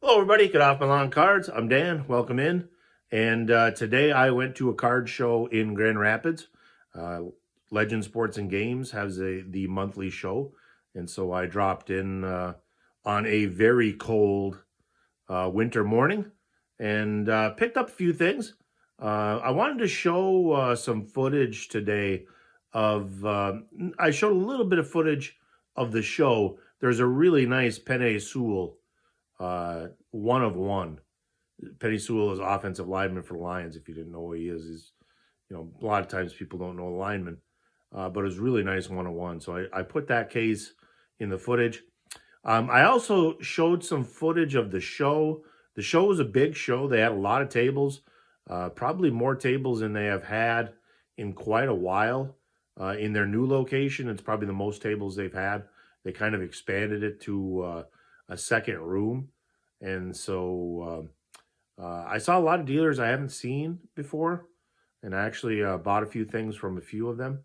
Hello, everybody. Get off my lawn cards. I'm Dan. Welcome in. And today I went to a card show in Grand Rapids. Uh, Legend Sports and Games has the monthly show, and so I dropped in on a very cold winter morning and picked up a few things. I wanted to show some footage today of. I showed a little bit of footage of the show. There's a really nice Penei Sewell one of one. Penei Sewell is offensive lineman for the Lions. If you didn't know who he is, he's a lot of times people don't know the lineman, but it was really nice one of one. So I put that case in the footage. I also showed some footage of the show. The show was a big show. They had a lot of tables, probably more tables than they have had in quite a while. In their new location, it's probably the most tables they've had. They kind of expanded it to a second room. And so I saw a lot of dealers I haven't seen before, and I actually bought a few things from a few of them.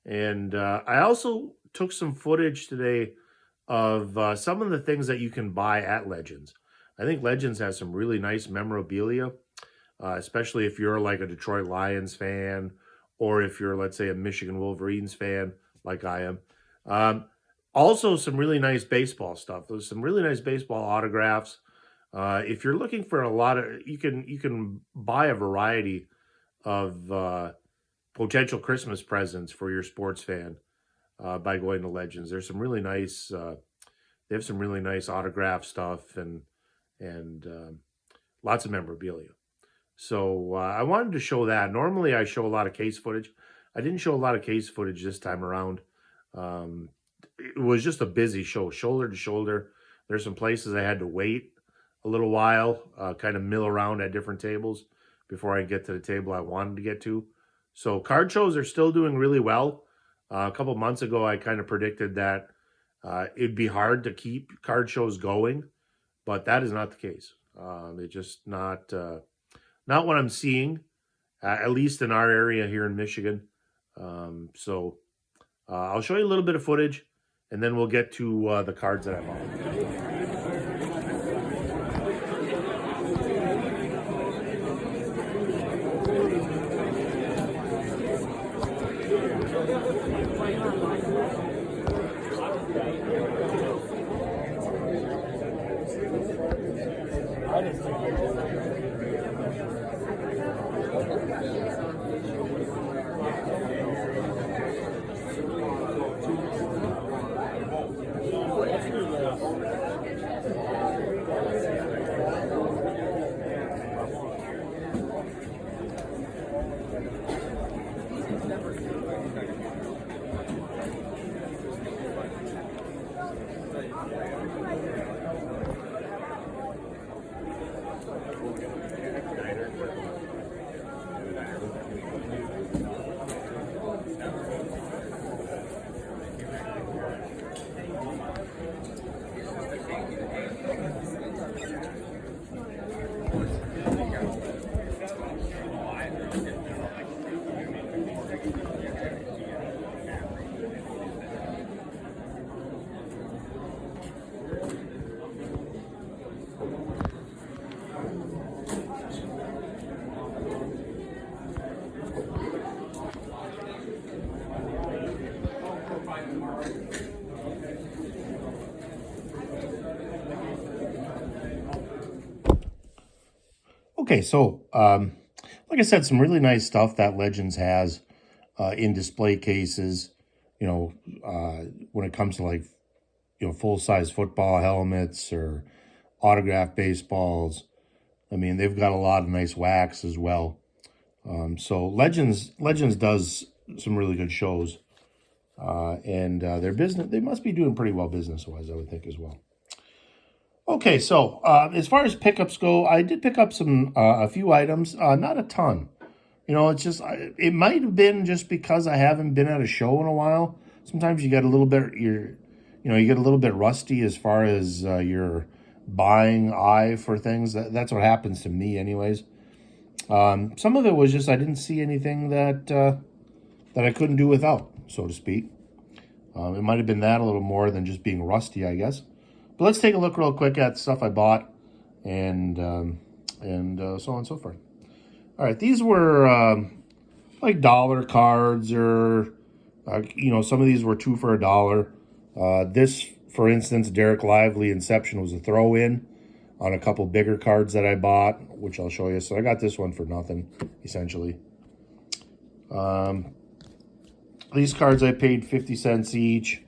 And I also took some footage today of some of the things that you can buy at Legends. I think Legends has some really nice memorabilia, especially if you're like a Detroit Lions fan, or if you're, let's say, a Michigan Wolverines fan, like I am. Also, some really nice baseball stuff. There's some really nice baseball autographs. If you're looking for a lot of, you can buy a variety of potential Christmas presents for your sports fan by going to Legends. There's some really nice. They have some really nice autograph stuff and lots of memorabilia. So I wanted to show that. Normally, I show a lot of case footage. I didn't show a lot of case footage this time around. It was just a busy show, shoulder to shoulder. There's some places I had to wait a little while, kind of mill around at different tables before I get to the table I wanted to get to. So card shows are still doing really well. A couple months ago, I kind of predicted that it'd be hard to keep card shows going, but that is not the case. It's just not what I'm seeing, at least in our area here in Michigan. So I'll show you a little bit of footage, and then we'll get to the cards that I bought. Okay, so like I said, some really nice stuff that Legends has in display cases. When it comes to like full size football helmets or autographed baseballs. I mean, they've got a lot of nice wax as well. So Legends does some really good shows, and their business, they must be doing pretty well business wise, I would think as well. Okay, so as far as pickups go, I did pick up a few items, not a ton. It's just it might have been just because I haven't been at a show in a while. Sometimes you get a little bit you get a little bit rusty as far as your buying eye for things. That's what happens to me, anyways. Some of it was just I didn't see anything that I couldn't do without, so to speak. It might have been that a little more than just being rusty, I guess. But let's take a look real quick at stuff I bought. and so on and so forth. All right, these were like dollar cards, or some of these were 2 for $1. This, for instance, Derek Lively Inception was a throw-in on a couple bigger cards that I bought, which I'll show you. So I got this one for nothing, essentially. These cards I paid 50 cents each.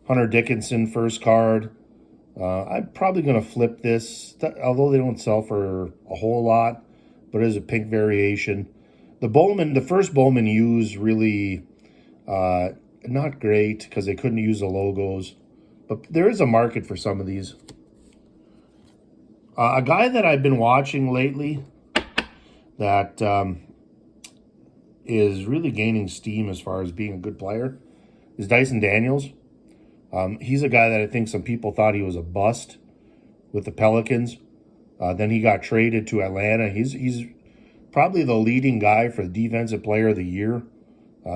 Hunter Dickinson first card. I'm probably going to flip this, although they don't sell for a whole lot, but it is a pink variation. The first Bowman U's really not great because they couldn't use the logos, but there is a market for some of these. A guy that I've been watching lately that is really gaining steam as far as being a good player is Dyson Daniels. He's a guy that I think some people thought he was a bust with the Pelicans. Then he got traded to Atlanta. He's probably the leading guy for the Defensive Player of the Year.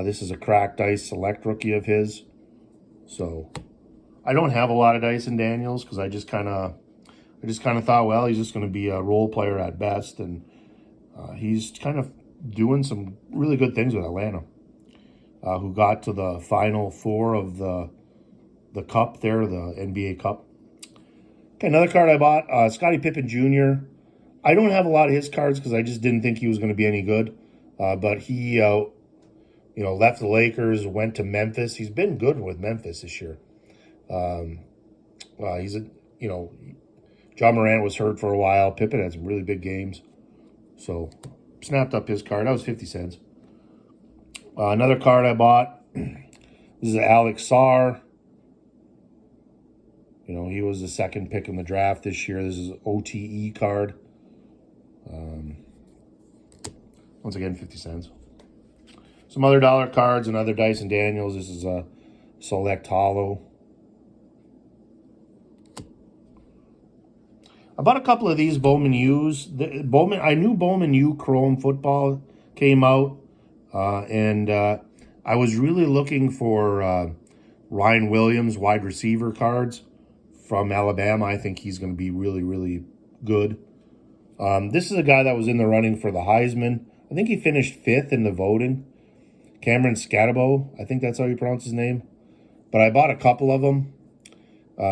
This is a cracked ice select rookie of his. So I don't have a lot of Dyson Daniels because I just kind of thought, well, he's just going to be a role player at best, and he's kind of doing some really good things with Atlanta, who got to the Final Four of the Cup there, the NBA Cup. Okay, another card I bought, Scottie Pippen Jr. I don't have a lot of his cards because I just didn't think he was going to be any good, but he left the Lakers, went to Memphis. He's been good with Memphis this year. John Morant was hurt for a while. Pippen had some really big games. So, snapped up his card. That was 50 cents. Another card I bought. This is Alex Sarr. He was the second pick in the draft this year. This is an OTE card. Once again, 50 cents. Some other dollar cards, another Dyson Daniels. This is a Select Hollow. I bought a couple of these Bowman U's. I knew Bowman U Chrome Football came out, and I was really looking for Ryan Williams wide receiver cards from Alabama. I think he's going to be really, really good. This is a guy that was in the running for the Heisman. I think he finished 5th in the voting. Cameron Scatabo, I think that's how you pronounce his name. But I bought a couple of them.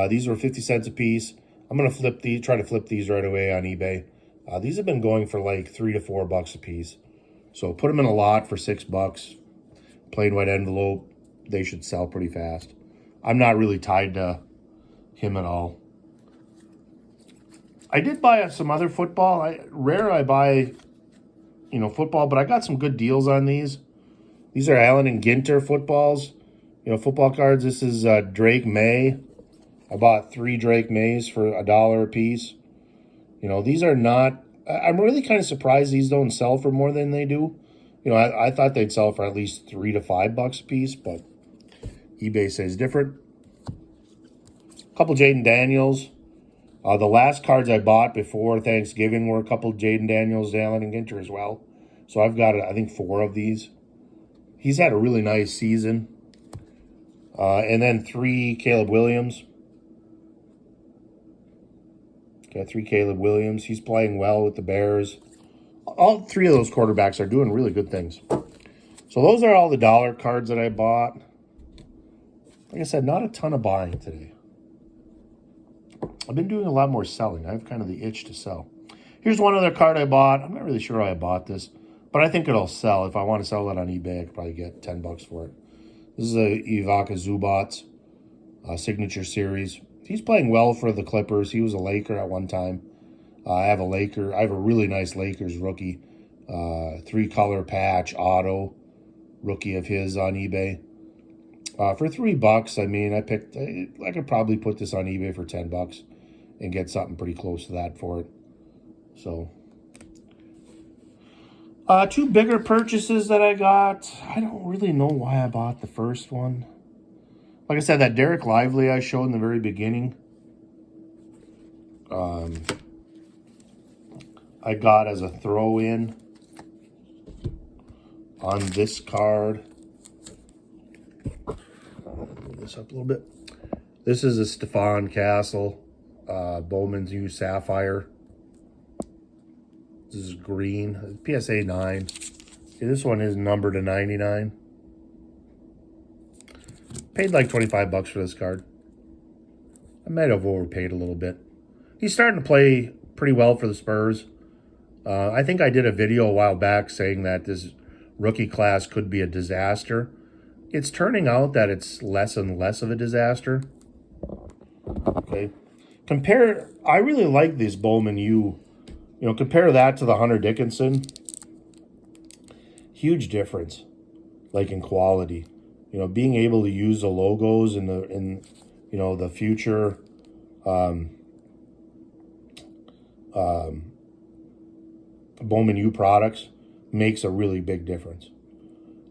These were 50 cents a piece. I'm going to try to flip these right away on eBay. These have been going for like $3 to $4 a piece. So put them in a lot for $6. Plain white envelope. They should sell pretty fast. I'm not really tied to him at all. I did buy some other football. I buy, football, but I got some good deals on these. These are Allen and Ginter footballs. Football cards. This is Drake May. I bought 3 Drake Mays for $1 a piece. These are not... I'm really kind of surprised these don't sell for more than they do. I thought they'd sell for at least $3 to $5 a piece, but eBay says different. A couple Jaden Daniels. The last cards I bought before Thanksgiving were a couple Jaden Daniels, Allen, and Ginter as well. So I've got, I think, 4 of these. He's had a really nice season. And then 3 Caleb Williams. Got 3 Caleb Williams. He's playing well with the Bears. All 3 of those quarterbacks are doing really good things. So those are all the dollar cards that I bought. Like I said, not a ton of buying today. I've been doing a lot more selling. I have kind of the itch to sell. Here's one other card I bought. I'm not really sure why I bought this, but I think it'll sell. If I want to sell it on eBay, I could probably get $10 for it. This is a Ivica Zubac signature series. He's playing well for the Clippers. He was a Laker at one time. I have a really nice Lakers rookie, 3-color patch auto rookie of his on eBay. For $3, I mean, I could probably put this on eBay for $10 and get something pretty close to that for it. So, 2 bigger purchases that I got. I don't really know why I bought the first one. Like I said, that Derek Lively I showed in the very beginning, I got as a throw-in on this card. Move this up a little bit. This is a Stephon Castle, Bowman's U Sapphire. This is green. PSA 9. Okay, this one is numbered to 99. Paid like 25 bucks for this card. I might have overpaid a little bit. He's starting to play pretty well for the Spurs. I think I did a video a while back saying that this rookie class could be a disaster. It's turning out that it's less and less of a disaster. Okay. I really like this Bowman U. You know, compare that to the Hunter Dickinson. Huge difference, like in quality. You know, being able to use the logos in the future Bowman U products makes a really big difference.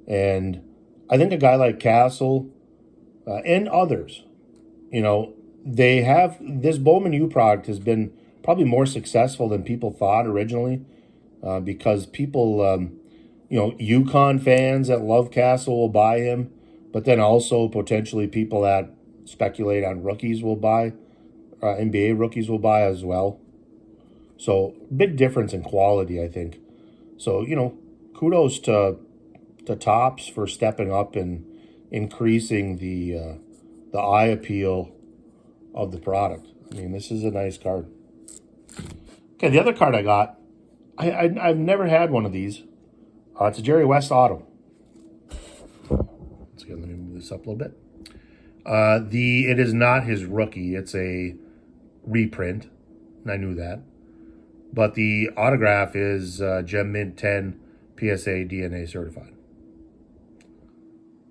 And I think a guy like Castle and others, you know, they have this Bowman U product has been probably more successful than people thought originally because people, you know, UConn fans that love Castle will buy him, but then also potentially people that speculate on rookies will buy, NBA rookies will buy as well. So big difference in quality, I think. So, you know, kudos to Topps for stepping up and increasing the eye appeal of the product. I mean, this is a nice card. Okay, the other card I got, I've never had one of these. It's a Jerry West auto. Once again, let me move this up a little bit. It is not his rookie. It's a reprint. And I knew that. But the autograph is Gem Mint 10 PSA DNA certified.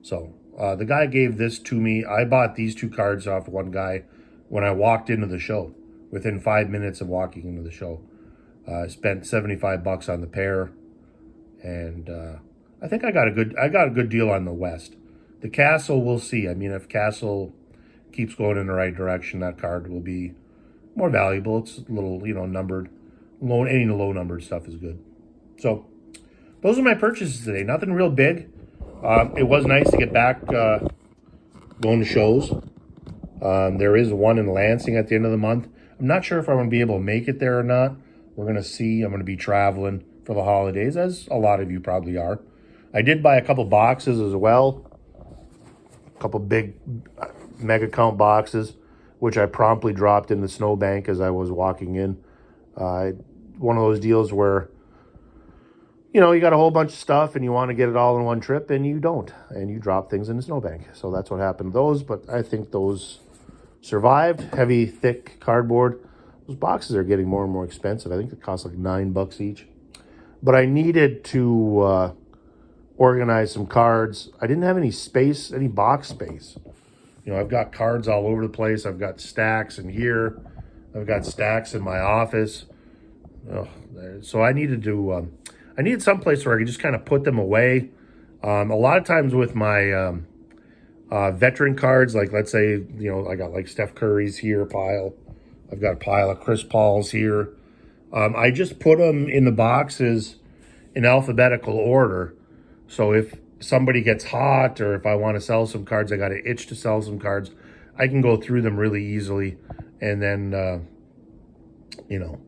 So the guy gave this to me. I bought these two cards off one guy when I walked into the show. Within 5 minutes of walking into the show, I spent 75 bucks on the pair, and I think I got a good deal on the West. The Castle, we'll see. I mean, if Castle keeps going in the right direction, that card will be more valuable. It's a little, you know, numbered. Any low numbered stuff is good. So those are my purchases today. Nothing real big. It was nice to get back going to shows. There is one in Lansing at the end of the month. I'm not sure if I'm going to be able to make it there or not. We're going to see. I'm going to be traveling for the holidays, as a lot of you probably are. I did buy a couple boxes as well. A couple big mega count boxes, which I promptly dropped in the snowbank as I was walking in. One of those deals where, you know, you got a whole bunch of stuff and you want to get it all in one trip and you don't. And you drop things in the snowbank. So that's what happened to those. But I think those survived. Heavy, thick cardboard. Those boxes are getting more and more expensive. I think it costs like $9 each. But I needed to organize some cards. I didn't have any space, any box space. You know, I've got cards all over the place. I've got stacks in here. I've got stacks in my office. So I needed to, I needed some place where I could just kind of put them away. A lot of times with my veteran cards, like let's say, you know, I got like Steph Curry's here pile. I've got a pile of Chris Paul's here. I just put them in the boxes in alphabetical order. So if somebody gets hot or if I want to sell some cards, I got an itch to sell some cards, I can go through them really easily and then, you know,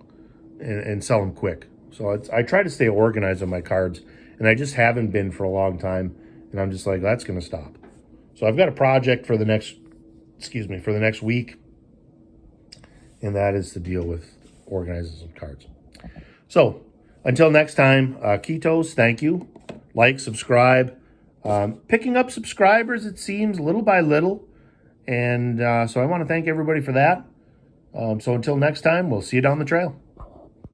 and sell them quick. So I try to stay organized on my cards, and I just haven't been for a long time, and I'm just like, that's going to stop. So I've got a project for the next week, and that is to deal with organizing some cards. So until next time, Ketos, thank you. Like, subscribe. Picking up subscribers, it seems, little by little. And so I want to thank everybody for that. So until next time, we'll see you down the trail.